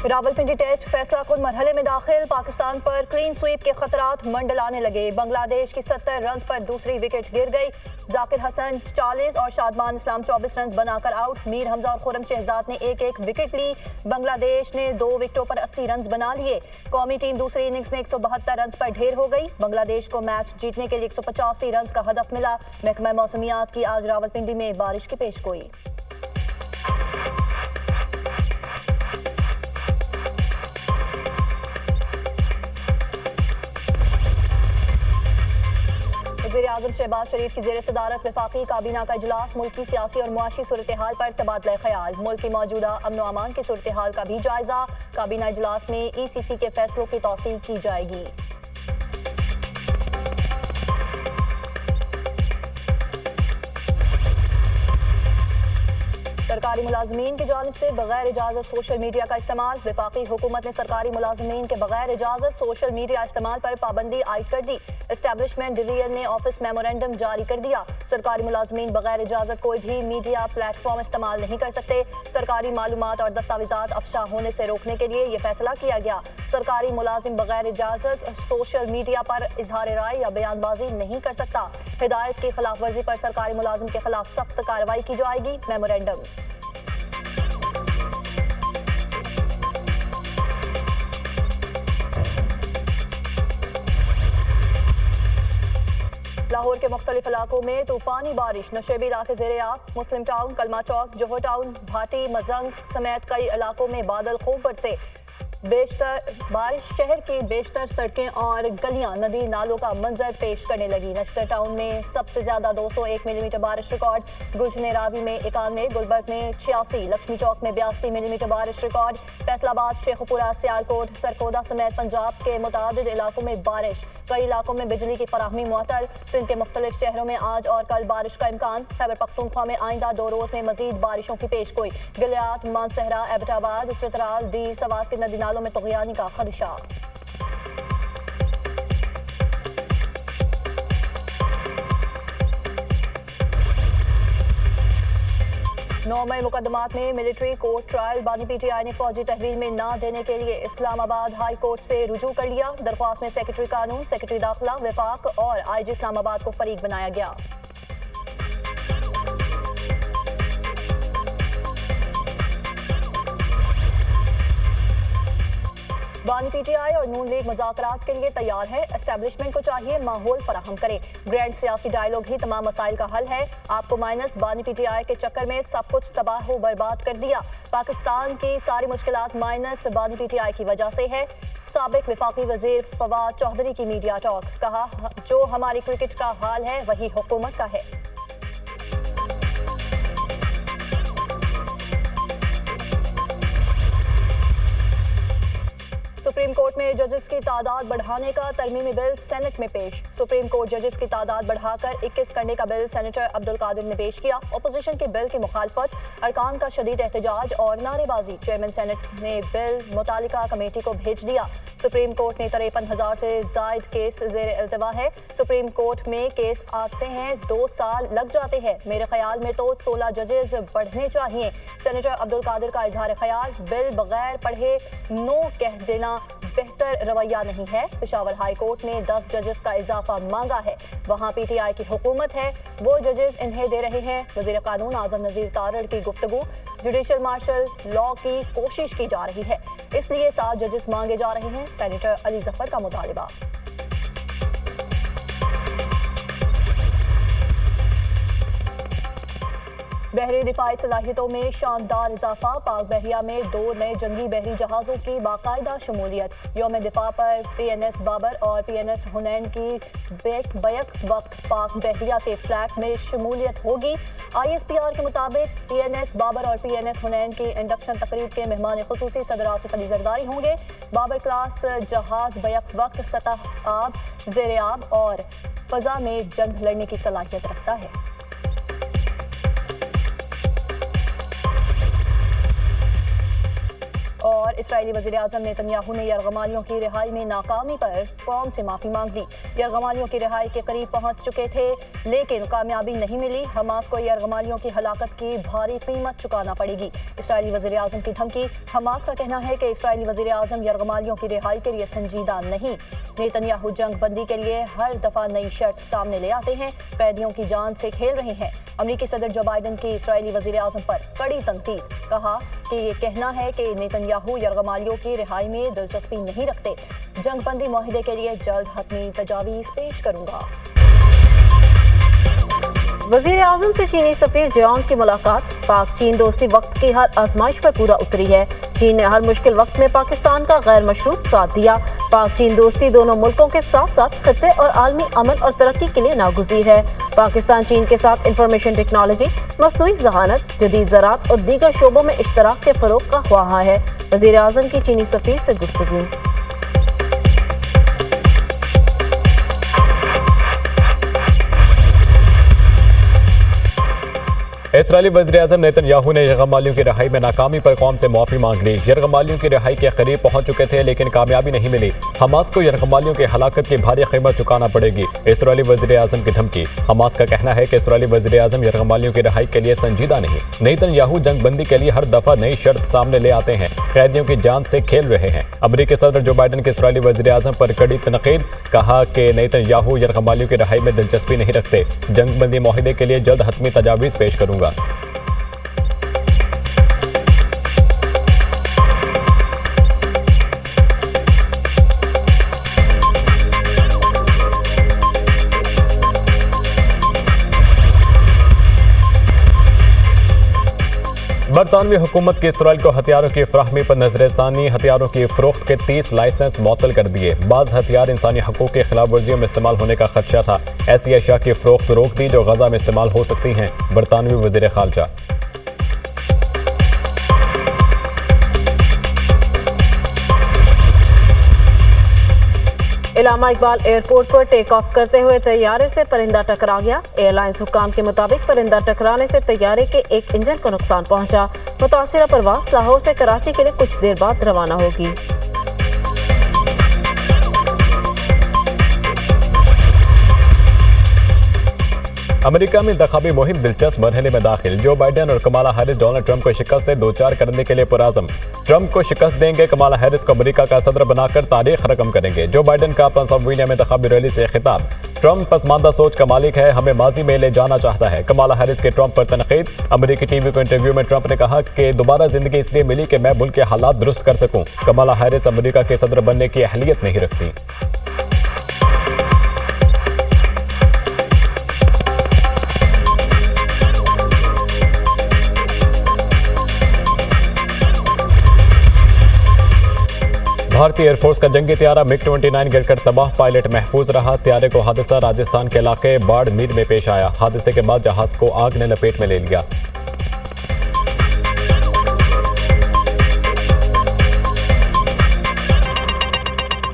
Rawalpindi test फैसला कुन मरहले में दाखिल, पाकिस्तान पर क्लीन स्वीप के खतरात मंडलाने लगे। बांग्लादेश की 70 रन पर दूसरी विकेट गिर गई। जाकिर हसन 40 और शादमान इस्लाम 24 रन बनाकर आउट। मीर हमजा और खुरम शहजाद ने एक एक विकेट ली। बांग्लादेश ने 2 विकेटों पर 80 रन बना लिए। कौमी टीम दूसरी इनिंग्स में 172 रन पर ढेर हो गई। बांग्लादेश को मैच जीतने के लिए 185 रन का हदफ मिला। महकमा मौसमियात की आज रावलपिंडी में बारिश की पेशगोई। वज़ीर-ए-आज़म शहबाज शरीफ की ज़ेर सदारत वफाकी काबीना का इजलास, मुल्की सियासी और मुआशी सूरत हाल पर तबादला ख्याल। मुल्क की मौजूदा अमन व अमान की सूरत हाल का भी जायजा। काबीना इजलास में ECC के फैसलों की तौसीक की जाएगी। सरकारी मुलाजमीन की जानिब से बगैर इजाज़त सोशल मीडिया का इस्तेमाल। वफाकी हुकूमत ने सरकारी मुलाजमीन के बगैर इजाज़त सोशल मीडिया इस्तेमाल पर पाबंदी आयद कर दी। एस्टैब्लिशमेंट डिवीजन ने ऑफिस मेमोरेंडम जारी कर दिया। सरकारी मुलाजमीन बगैर इजाज़त कोई भी मीडिया प्लेटफॉर्म इस्तेमाल नहीं कर सकते। सरकारी मालूमात और दस्तावेजात अफशा होने से रोकने के लिए यह फैसला किया गया। सरकारी मुलाजिम बगैर इजाज़त सोशल मीडिया पर इजहार राय या बयानबाजी नहीं कर सकता। हिदायत की खिलाफ वर्जी पर सरकारी मुलाजिम के खिलाफ सख्त कार्रवाई की जाएगी। मेमोरेंडम। लाहौर के मुख्तलिफ इलाकों में तूफानी बारिश, नशेबी इलाके ज़ेरे आब। मुस्लिम टाउन, कलमा चौक, जोहर टाउन, भाटी, मजंग समेत कई इलाकों में बादल खूब बरसे। बेशतर बारिश शहर की बेशतर सड़कें और गलियां नदी नालों का मंजर पेश करने लगी। नश्तर टाउन में सबसे ज्यादा 201 मिलीमीटर बारिश रिकॉर्ड। गुलशन रावी में 91, गुलबर्ग में 86, लक्ष्मी चौक में 82 मिलीमीटर बारिश रिकॉर्ड। फैसलाबाद, शेखपुरा, सियालकोट, सरकोदा समेत पंजाब के मुतादिद इलाकों में बारिश। कई इलाकों में बिजली की फराहमी मुअत्तल। सिंध के मुख्तलिफ शहरों में आज और कल बारिश का इम्कान। खैबर पख्तूनख्वा में आइंदा 2 रोज में मजीद बारिशों की पेशगोई। गिलियात, मानसहरा, एबटाबाद, चित्राल, दीर सवात के नदी नालों में तग़यानी का खदशा। नौ मई मुकदमात में मिलिट्री कोर्ट ट्रायल। बानी PTI ने फौजी तहवील में ना देने के लिए इस्लामाबाद हाई कोर्ट से रुजू कर लिया। दरख्वास्त में सेक्रेटरी कानून, सेक्रेटरी दाखिला, वफाक और IG इस्लामाबाद को फरीक बनाया गया। बानी PTI और नून लीग मुज़ाकरात के लिए तैयार है। एस्टैब्लिशमेंट को चाहिए माहौल फराहम करे। ग्रैंड सियासी डायलॉग ही तमाम मसाइल का हल है। आपको माइनस बानी PTI के चक्कर में सब कुछ तबाह व बर्बाद कर दिया। पाकिस्तान की सारी मुश्किलात माइनस बानी PTI की वजह से है। साबिक वफाकी वजीर फवाद चौधरी की मीडिया टॉक, कहा जो हमारी क्रिकेट का हाल है वही हुकूमत का है। सुप्रीम कोर्ट में जजेस की तादाद बढ़ाने का तरमीमी बिल सेनेट में पेश। सुप्रीम कोर्ट जजेस की तादाद बढ़ाकर 21 करने का बिल सेनेटर अब्दुल कादिर ने पेश किया। अपोजिशन के बिल की मुखालफत, अरकान का शदीद एहतजाज और नारेबाजी। चेयरमैन सेनेट ने बिल मुतालिका कमेटी को भेज दिया। सुप्रीम कोर्ट ने 53,000 से जायद केस ज़ेर इल्तवा है। सुप्रीम कोर्ट में केस आते हैं 2 साल लग जाते हैं। मेरे ख्याल में तो 16 जजेस बढ़ने चाहिए। सेनेटर अब्दुल कादिर का इजहार ख्याल, बिल बगैर पढ़े नो कह देना बेहतर रवैया नहीं है। पेशावर हाई कोर्ट ने 10 जजेस का इजाफा मांगा है। वहाँ PTI की हुकूमत है, वो जजेस इन्हें दे रहे हैं। वज़ीर कानून आज़म नज़ीर तारड़ की गुफ्तगू, जुडिशल मार्शल लॉ की कोशिश की जा रही है, इसलिए 7 जजेस मांगे जा रहे हैं। सेनेटर अली जफर का मुतालिबा। बहरी दिफाई सलाहियतों में शानदार इजाफा। पाक बहरिया में 2 नए जंगी बहरी जहाज़ों की बाकायदा शमूलियत। यौम दिफा पर PNS बाबर और PNS हुनैन की बैक वक्त पाक बहरिया के फ्लैट में शमूलियत होगी। ISPR के मुताबिक PNS बाबर और PNS हुनैन की इंडक्शन तकरीब के मेहमान खुसूसी सदर आसिफ अली जरदारी होंगे। बाबर क्लास जहाज बैक वक्त सतह आब, ज़ेर आब और फजा में जंग लड़ने की सलाहियत रखता है। और पर इसराइली वज़ीर-ए-आज़म नेतन्याहू ने यरगमालियों की रिहाई में नाकामी पर कौम से माफ़ी मांग ली। यरगमालियों की रिहाई के करीब पहुंच चुके थे लेकिन कामयाबी नहीं मिली। हमास को यरगमालियों की हलाकत की भारी कीमत चुकाना पड़ेगी। इसराइली वज़ीर-ए-आज़म की धमकी। हमास का कहना है कि इसराइली वज़ीर-ए-आज़म यरगमालियों की रिहाई के लिए संजीदा नहीं। नेतन्याहू जंग बंदी के लिए हर दफा नई शर्त सामने ले आते हैं, कैदियों की जान से खेल रहे हैं। अमेरिकी सदर जो बाइडन की इसराइली वज़ीर-ए-आज़म पर कड़ी तनकीद। कहा कि ये कहना है कि नेतन्याहू यरगमालियों की रिहाई में दिलचस्पी नहीं रखते। जंग बंदी मुआहिदे के लिए जल्द हतमी तजावीज़ पेश करूंगा। वज़ीर आज़म से चीनी सफीर जियांग की मुलाकात। पाक चीन दोस्ती वक्त की हर आजमाइश पर पूरा उतरी है। चीन ने हर मुश्किल वक्त में पाकिस्तान का गैर मशरूत साथ दिया। पाक चीन दोस्ती दोनों मुल्कों के साथ साथ खत्ते और आलमी अमन और तरक्की के लिए नागुज़ीर है। पाकिस्तान चीन के साथ इंफॉर्मेशन टेक्नोलॉजी, मसनूई ज़हानत, जदीद ज़राअत और दीगर शोबों में इश्तराक के फ़रोग़ का ख्वाह है। वज़ीर आज़म की चीनी सफीर से गुफ्तगू। इसराइली वज़ीर-ए-आज़म नेतन्याहू ने यरगमालियों की रिहाई में नाकामी पर कौम से माफ़ी मांग ली। यरगमालियों की रिहाई के करीब पहुंच चुके थे लेकिन कामयाबी नहीं मिली। हमास को यरगमालियों की हलाकत की भारी कीमत चुकाना पड़ेगी। इसराइली वज़ीर-ए-आज़म की धमकी। हमास का कहना है कि इसराइली वज़ीर-ए-आज़म यरगमालियों की रिहाई के लिए संजीदा नहीं। नेतन्याहू जंग बंदी के लिए हर दफा नई शर्त सामने ले आते हैं, कैदियों की जान से खेल रहे हैं। अमेरिकी सदर जो बाइडन के इसराइली वज़ीर-ए-आज़म पर कड़ी तनकीद। कहा कि नेतन्याहू यरगमालियों की रिहाई में दिलचस्पी नहीं रखते। जंग बंदी मुआहिदे के लिए जल्द हतमी तजावीज़ पेश करूंगा। बरतानवी हुकूमत की इसराइल को हथियारों की फ्राहमी पर नजरसानी। हथियारों की फरोख्त के 30 लाइसेंस मुअत्तल कर दिए। बाज़ हथियार इंसानी हकूक़ की खिलाफ वर्जियों में इस्तेमाल होने का खदशा था। ऐसी अशिया की फरोख्त रोक दी जो गजा में इस्तेमाल हो सकती हैं। बरतानवी वज़ीर ख़ारजा। इलामा इकबाल एयरपोर्ट पर टेक ऑफ करते हुए तैयारे से परिंदा टकरा गया। एयरलाइंस हुक्काम के मुताबिक परिंदा टकराने से तैयारे के एक इंजन को नुकसान पहुंचा। मुतासिरा परवाज़ लाहौर से कराची के लिए कुछ देर बाद रवाना होगी। अमेरिका में इंतखाबी मुहिम दिलचस्प मरहले में दाखिल। जो बाइडन और कमाला हैरिस डोनाल्ड ट्रंप को शिकस्त से दो चार करने के लिए पुराज़म। ट्रंप को शिकस्त देंगे, कमाला हैरिस को अमेरिका का सदर बनाकर तारीख रकम करेंगे। जो बाइडन का पेंसिल्वेनिया में इंतखाबी रैली से खिताब। ट्रंप पसमानदा सोच का मालिक है, हमें माजी में ले जाना चाहता है। कमाला हैरिस के ट्रंप पर तनकीद। अमेरिकी टीवी को इंटरव्यू में ट्रंप ने कहा कि दोबारा जिंदगी इसलिए मिली कि मैं मुल्क के हालात दुरुस्त कर सकूं। कमाला हैरिस अमेरिका के सदर बनने की अहलियत नहीं रखती। भारतीय एयरफोर्स का जंगी त्यारा MiG-29 गिरकर तबाह। पायलट महफूज रहा। त्यारे को हादसा राजस्थान के इलाके बाड़मेर में पेश आया। हादसे के बाद जहाज को आग ने लपेट में ले लिया।